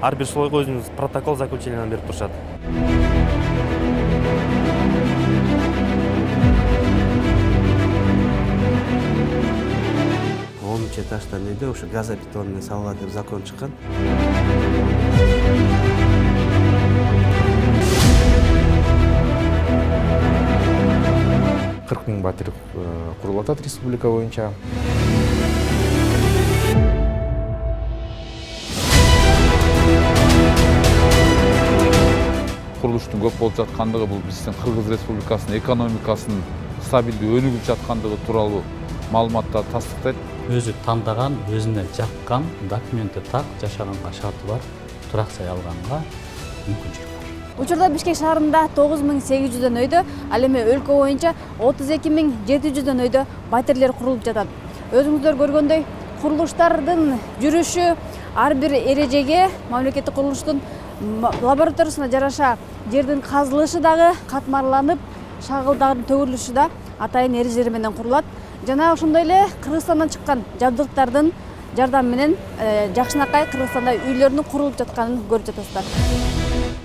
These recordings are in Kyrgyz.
ар бир слойго өзүнүн протокол заключенияларын берип турушат. Этаждан үйдө ушу газобетон менен салгыла деп закон чыккан. 40 000 батир курулуп атат республика боюнча. Курулуштун көп болуп жаткандыгы бул биздин Кыргыз Республикасынын экономикасынын стабилдүү өнүгүп жаткандыгы тууралуу маалыматтар тастыктайт. Өзү тандаган, өзүнө жаккан, документи так, жашаганга шарты бар, турак жай алганга мүмкүнчүлүк бар. Учурда Бишкек шаарында 9800 өйдө, ал эми өлкө боюнча 32700 өйдө батирлер курулуп жатат. Өзүңүздөр көргөндөй, курулуштардын жүрүшү ар бир эрежеге, мамлекеттик курулуштун лабораториясына жараша жердин казылышы дагы катмарланып, шагылдардын төгүлүшү да атайын эрежелер менен курулат. Жана ошондой эле Кыргызстандан чыккан жабдыктардын жардамы менен жакшынакай Кыргызстанда үйлөрдүн курулуп жатканын көрүп жатасыздар.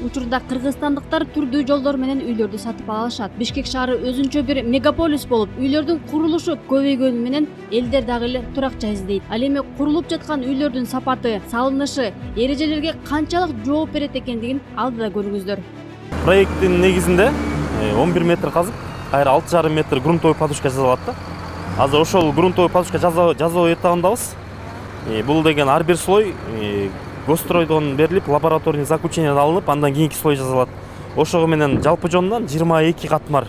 Учурда кыргызстандыктар түрдүү жолдор менен үйлөрдү сатып ала алышат. Бишкек шаары өзүнчө бир мегаполис болуп, үйлөрдүн курулушу көбөйгөнү менен элдер дагы эле турак жай издейт. Ал эми курулуп жаткан үйлөрдүн сапаты, салынышы, эрежелерге канчалык жооп берет экендигин алдыда көрүңүздөр. Проекттин негизинде 11 метр казып, кайра 6,5 метр грунтовый подушка жасалат да. Азыр ошол грунтовый подушка жасоо этабындабыз. Бул деген ар бир слой госстройдон берилип, лабораторный заключение алынып, андан кийинки слой жасалат. Ошого менен жалпы жонунан 22 катмар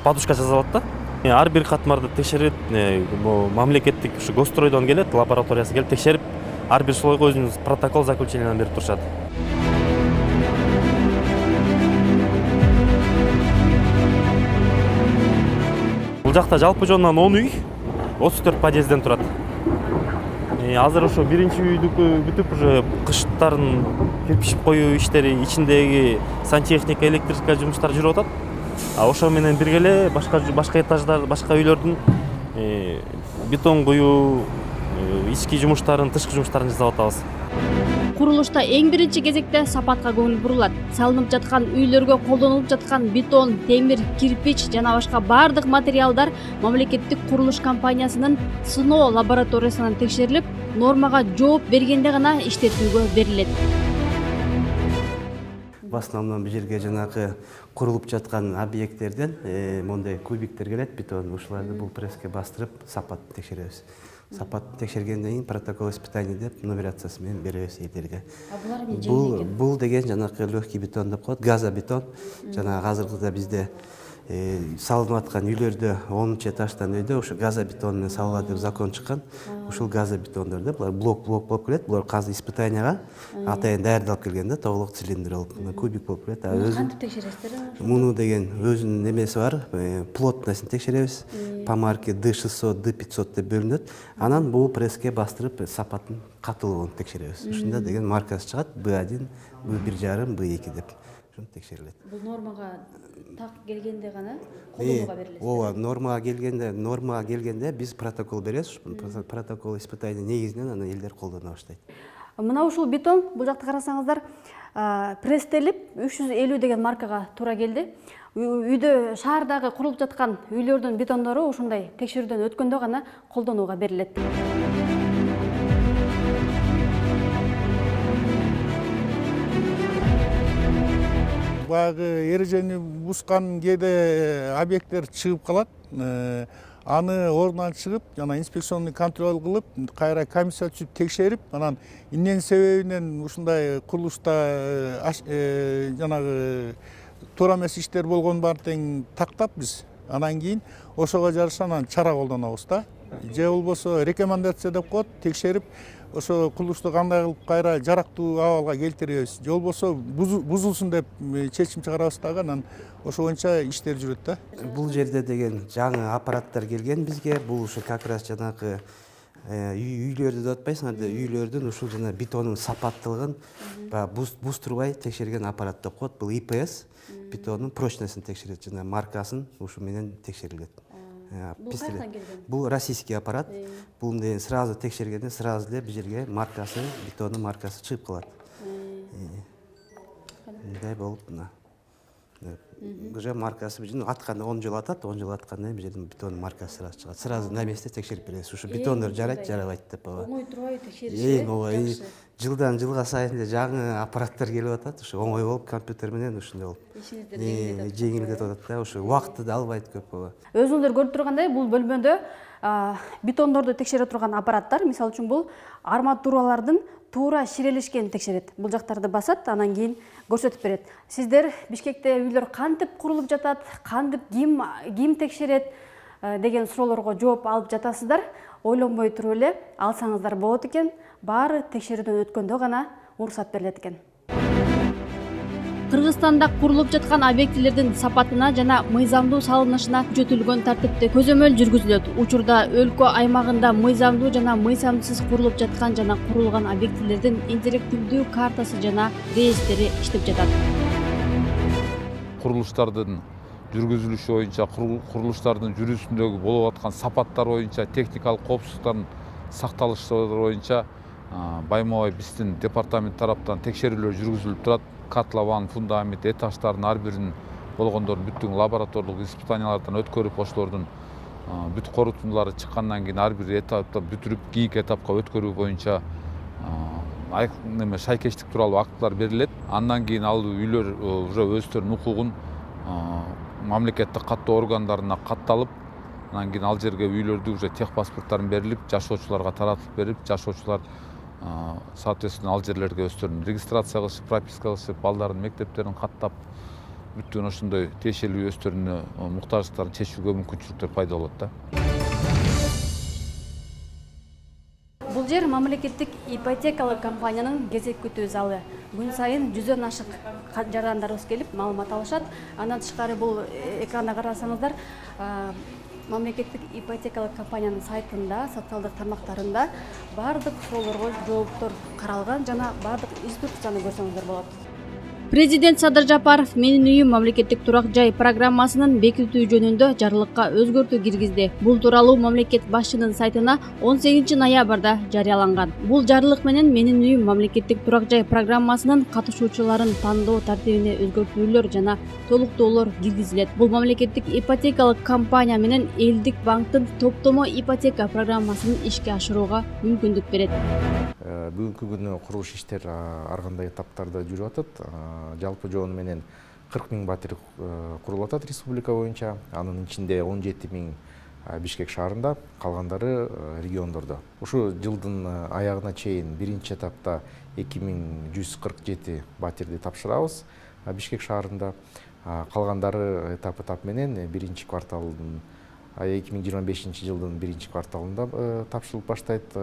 подушка жасалат да. Ар бир катмарды текшерип, мамлекеттик ушу госстройдон келет, лабораториясы келип текшерип, ар бир слойго өзүнүн протокол заключенияларын берип турушат. Бул жакта жалпы жонунан 10 үй, 34 подъезден турат. Азыр ошо биринчи үйдүкү бүтүп, уже кыштарын кирпич коюу иштери, ичиндеги сантехника, электрика жумуштары жүрүп атат. Ошо менен бирге эле башка этаждар, башка үйлөрдүн бетон куюу, ички жумуштарын, тышкы жумуштарын жасап атабыз. Курулушта эң биринчи кезекте сапатка көңүл бурулат. Салынып жаткан үйлөргө колдонулуп жаткан бетон, темир, кирпич жана башка бардык материалдар мамлекеттик курулуш компаниясынын сыноо лабораториясынан текшерилип, нормага жооп бергенде гана иштетүүгө берилет. В основном бул жерге жанагы курулуп жаткан объекттерден мондай кубиктер келет, бетон, ушуларды бул пресске бастырып, сапат текшеребиз. Сапат текшергенден кийин протокол испытаний деп нумерациясы менен беребиз элдерге. Бул деген жанагы легкий бетон деп коет, газобетон. Жанагы азыркыда бизде салынып аткан үйлөрдө 10 этаждан үйдө ушу газобетон менен салгыла деп закон чыккан. Ушул газобетондорду булар блок болуп келет. Булар казыр испытанияга атайын даярдалып келген да, тоголук цилиндр болуп, кубик болуп келет. Кантип текшересиздер? Муну деген өзүнүн немеси бар, плотностун текшеребиз. По марке D600, D500 деп бөлүнөт. Анан бул пресске бастырып, сапатын катылуун текшеребиз. Ушунда деген маркасы чыгат, B1, B1,5, B2 деп. Ушун текшерилет. Бул нормага так келгенде гана колдонууга берилет. Ооба, нормага келгенде биз протокол беребиз. Протокол испытания негизинен анан элдер колдоно баштайт. Мына ушул бетон, бул жакта карасаңыздар, пресстелип 350 деген маркага туура келди. Үйдө шаардагы курулуп жаткан үйлөрдүн бетондору ушундай текшерүүдөн өткөндө гана колдонууга берилет. Баягы эрежени бузган кээде объекттер чыгып калат. Аны ордунан чыгып, жана инспекционный контроль кылып, кайра комиссия түзүп текшерип, анан эмненин себебинен ушундай курулушта жанагы туура эмес иштер болгон бар тең тактап биз. Анан кийин ошого жараша анан чара колдонобуз да. Же болбосо рекомендация деп коет, текшерип, ошо курулушту кандай кылып кайра жарактуу абалга келтиребиз. Же болбосо бузулсун деп чечим чыгарабыз дагы, анан ошо боюнча иштер жүрөт да. Бул жерде деген жаңы аппараттар келген бизге. Бул ушу как раз жанагы үйлөрдү деп атпайсыңар, үйлөрдүн ушул жана бетонун сапаттылыгын буз турбай текшерген аппарат деп коет. Бул ИПС бетонун прочностун текшерет, жана маркасын ушу менен текшерилет. Бул кайдан келген? Бул российский аппарат. Бул сразу текшергенде сразу эле бул жерге маркасы, бетонун маркасы чыгып калат. мындай болуп мына уже маркасы атканда 10 жыл атат, 10 жыл аткандан кийин жердин бетонун маркасы сразу чыгат. Сразу на месте текшерип беребиз. Ушу бетондор жарайт, жарабайт деп ооба. Оңой турбайбы текшериш? Эң оңой. Жылдан жылга сайын жаңы аппараттар келип атат. Ушу оңой болуп компьютер менен ушундай болуп. Ишиңиздер жеңилдетип атат да, ушу убакытты да албайт көп ооба. Өзүңүздөр көрүп тургандай, бул бөлмөдө бетондорду текшере турган аппараттар, мисалы үчүн бул арматуралардын туура ширелешкенин текшерет. Бул жактарды басат, анан кийин көрсөтүп берет. Сиздер Бишкекте үйлөр кантип курулуп жатат, кантип ким текшерет деген суроолорго жооп алып жатасыздар. Ойлонбой туруп эле алсаңыздар болот экен. Баары текшерүүдөн өткөндө гана уруксат берилет экен. Кыргызстанда курулуп жаткан объектилердин сапатына жана мыйзамдуу салынышына күчөтүлгөн тартипте көзөмөл жүргүзүлөт. Учурда өлкө аймагында мыйзамдуу жана мыйзамсыз курулуп жаткан жана курулган объектилердин интерактивдүү картасы жана реестри иштеп жатат. Курулуштардын жүргүзүлүшү боюнча, курулуштардын жүрүүсүндөгү болуп аткан сапаттар боюнча, техникалык коопсуздуктун сакталышы боюнча байма-бай биздин департамент тараптан текшерүүлөр жүргүзүлүп турат. Катлаван, фундамент, этаждардын ар биринин болгондордун бүттүн лабораторлук испытаниялардан өткөрүп, ошолордун бүт корутундулары чыккандан кийин ар бир этапта бүтүрүп, кийинки этапка өткөрүү боюнча шайкештик тууралуу актылар берилет. Андан кийин ал үйлөр уже өздөрүнүн укугун мамлекеттик каттоо органдарына катталып, анан кийин ал жерге үйлөрдү уже техпаспорттарын берилип, жашоочуларга таратып берип, жашоочулар соответственно ал жерлерге өздөрүн регистрация кылышып, прописка кылышып, балдардын мектептерин каттап, бүттүн ошондой тиешелүү өздөрүнүн муктаждыктарын чечүүгө мүмкүнчүлүктөр пайда болот да. Бул жер мамлекеттик ипотекалык компаниянын кезек күтүү залы. Күн сайын 100дөн ашык жарандарыбыз келип маалымат алышат. Андан тышкары бул экранда карасаңыздар, мамлекеттик ипотекалык компаниянын сайтында, социалдык тармактарында бардык суроолорго жооптор каралган жана бардык инструкцияны көрсөңүздөр болот. Президент Садыр Жапаров «Менин үйүм» мамлекеттик турак жай программасынын бекитүү жөнүндө жарлыкка өзгөртүү киргизди. Бул тууралуу мамлекет башчынын сайтына 18 ноябрда жарыяланган. Бул жарлык менен «Менин үйүм» мамлекеттик турак жай программасынын катышуучуларын тандоо тартибине өзгөртүүлөр жана толуктоолор киргизилет. Бул мамлекеттик ипотекалык компания менен Элдик банктын топтомо ипотека программасын ишке ашырууга мүмкүндүк берет. Бүгүнкү күнү курулуш иштер ар кандай этаптарда жүрүп атат. Жалпы жоonu менен 40 000 батир курулуп атат республика боюнча. Анын ичинде 17 000 Бишкек шаарында, калгандары региондордо. Ушу жылдын аягына чейин биринчи этапта 2147 батирди тапшырабыз Бишкек шаарында. Калгандары этап менен биринчи кварталдын 2025 жылдын биринчи кварталында тапшырылып баштайт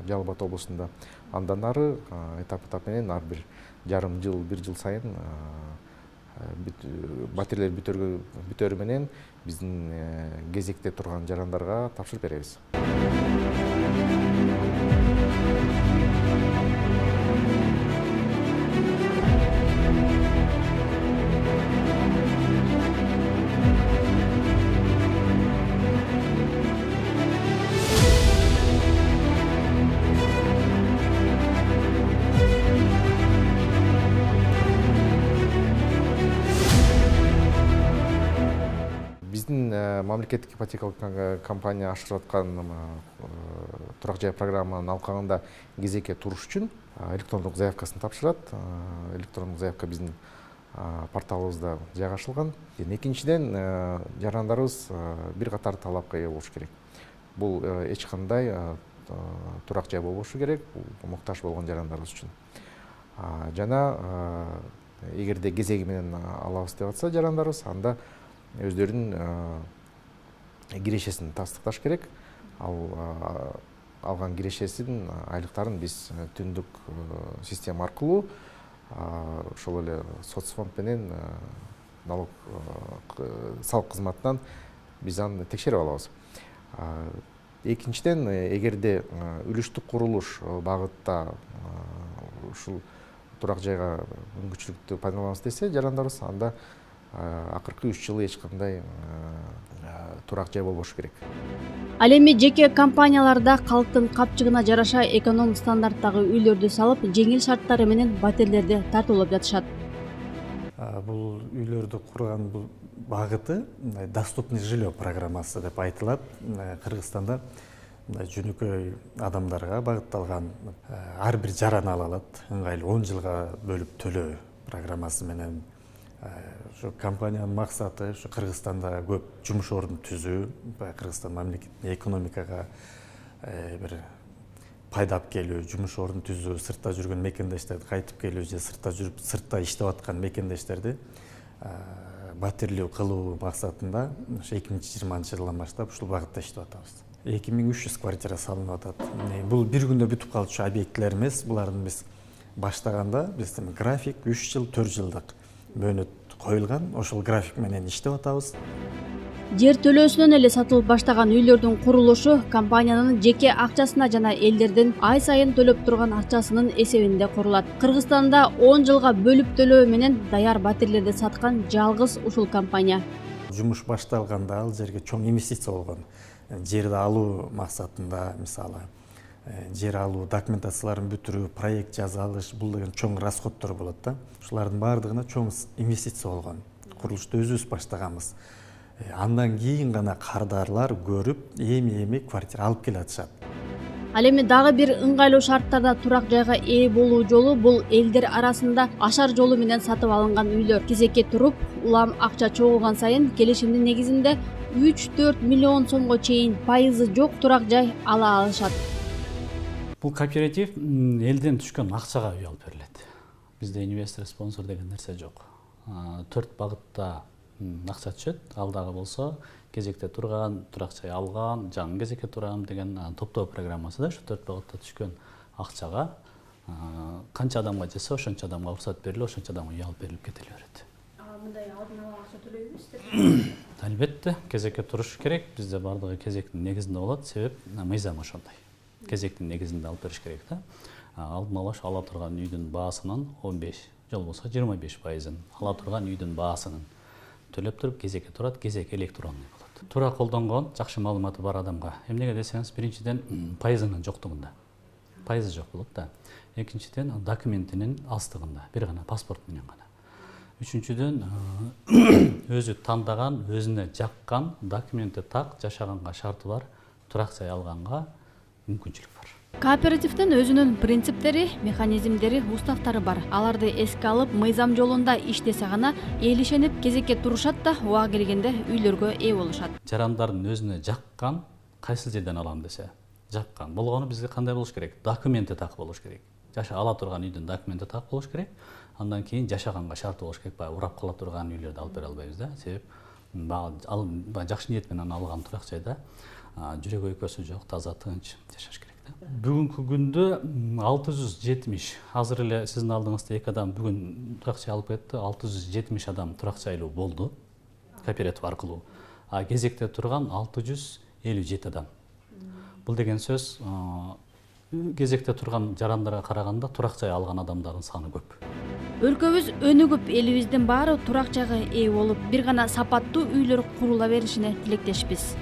Жалал Абад облусунда. Андан ары этап менен ар бир жарым жыл, бир жыл сайын батирлер бүтөрү менен биздин кезекте турган жарандарга тапшырып беребиз. Мамлекеттик ипотекалык компания ашырып аткан турак жай программанын алкагында кезекке туруш үчүн электрондук заявкасын тапшырат. Электрондук заявка биздин порталыбызда жайгашылган. Экинчиден, жарандарыбыз бир катар талапка ээ болуш керек. Бул эч кандай турак жай болбошу керек, муктаж болгон жарандарыбыз үчүн. Жана эгерде кезеги менен алабыз деп атса жарандарыбыз, анда өздөрүнүн кирешесин тастыкташ керек. Алган кирешесин айлыктарын биз түндүк система аркылуу ошол эле соцфонд менен налог салык кызматынан биз аны текшерип алабыз. Экинчиден, эгерде үлүштүк курулуш багытта ушул турак жайга мүмкүнчүлүктү пайдаланабыз десе жарандарыбыз, анда акыркы 3 жыл эч кандай турак жай болбошу керек. Ал эми жеке компанияларда калктын капчыгына жараша эконом стандарттагы үйлөрдү салып, жеңил шарттары менен батирлерди тартуулап жатышат. Бул үйлөрдү курган бул багыты доступный жилье программасы деп айтылат. Кыргызстанда жөнөкөй адамдарга багытталган ар бир жараны ала алат. Ыңгайлуу 10 жылга бөлүп төлөө программасы менен. Şu компаниянын максаты şu Кыргызстанда көп жумуш ордун түзүү, Кыргызстан мамлекетине экономикага бир пайда алып келүү, жумуш ордун түзүү, сыртта жүргөн мекендештерди кайтып келүү же сыртта жүрүп сыртта иштеп аткан мекендештерди батирлөө кылуу максатында 2020 жылдан баштап ушул багытта иштеп атабыз. 2300 квартира салынып атат. Бул бир күндө бүтүп калчу объектлер эмес, булардын биз баштаганда биздин график 3 жыл 4 жылдык мөөнөт коюлган, ошол график менен иштеп атабыз. Жер төлөөсүнөн эле сатылып баштаган үйлөрдүн курулушу компаниянын жеке акчасына жана элдердин ай сайын төлөп турган акчасынын эсебинде курулат. Кыргызстанда 10 жылга бөлүп төлөө менен даяр батирлерди саткан жалгыз ушул компания. Жумуш башталганда ал жерге чоң инвестиция болгон. Жерди алуу максатында, мисалы, жер алуу документацияларын бүтүрүү, проект жаза алыш, бул деген чоң расходдор болот да. Ушулардын баардыгына чоң инвестиция болгон. Курулушту өзүбүз баштаганбыз. Андан кийин гана кардарлар көрүп, эми квартира алып келе атышат. Ал эми дагы бир ыңгайлуу шарттарда турак жайга ээ болуу жолу бул элдер арасында ашар жолу менен сатып алынган үйлөр. Кезекке туруп, улам акча чогулган сайын келишимдин негизинде 3-4 миллион сомго чейин пайызы жок турак жай ала алышат. Бул кооператив элден түшкөн акчага үй алып берилет. Бизде инвестор, спонсор деген нерсе жок. 4 багытта акча түшөт. Ал дагы болсо кезекте турган, турак жай алган, жаңы кезекке турам деген топтоо программасы да ушу 4 багытта түшкөн акчага канча адамга жесе ошончо адамга уруксат берилип, ошончо адамга үй алып берилип кетиле берет. Мындай алдын ала акча төлөйбүз? Албетте, кезекке туруш керек. Бизде бардыгы кезектин негизинде болот, себеп мыйзам ошондой. Кезектин негизинде алып бериш керек да. Алдын ала ала турган үйдүн баасынын 15, жол болсо 25% ала турган үйдүн баасынын төлөп туруп кезекке турат, кезек электронный болот. Туура колдонгон, жакшы маалыматы бар адамга. Эмнеге десеңиз, биринчиден пайызынын жоктугунда. Пайызы жок болот да. Экинчиден документинин астыгында, бир гана паспорт менен гана. Үчүнчүдөн өзү тандаган, өзүнө жаккан, документи так, жашаганга шарты бар, турак жай алганга мүмкүнчүлүк бар. Кооперативдин өзүнүн принциптери, механизмдери, уставтары бар. Аларды эске алып, мыйзам жолунда иштесе гана эл ишенип кезекке турушат да, убагы келгенде үйлөргө ээ болушат. Жарандардын өзүнө жаккан, кайсы жерден алам десе, жаккан болгону бизде кандай болуш керек? Документи так болуш керек. Жаша ала турган үйдүн документи так болуш керек. Андан кийин жашаганга шарты болуш керек. Баягы урап кала турган үйлөрдү алып бере албайбыз да. Себеп жакшы ниет менен алган турак жайда жүрөк өйкөсү жок, таза, тынч жашаш керек да. Бүгүнкү күндө 670, азыр эле сиздин алдыңызда 2 адам бүгүн турак жай алып кетти. 670 адам турак жайлуу болду кооператив аркылуу. А кезекте турган 657 адам. Бул деген сөз кезекте турган жарандарга караганда турак жай алган адамдардын саны көп. Өлкөбүз өнүгүп, элибиздин баары турак жайга ээ болуп, бир гана сапаттуу үйлөр курула беришине тилектешпиз.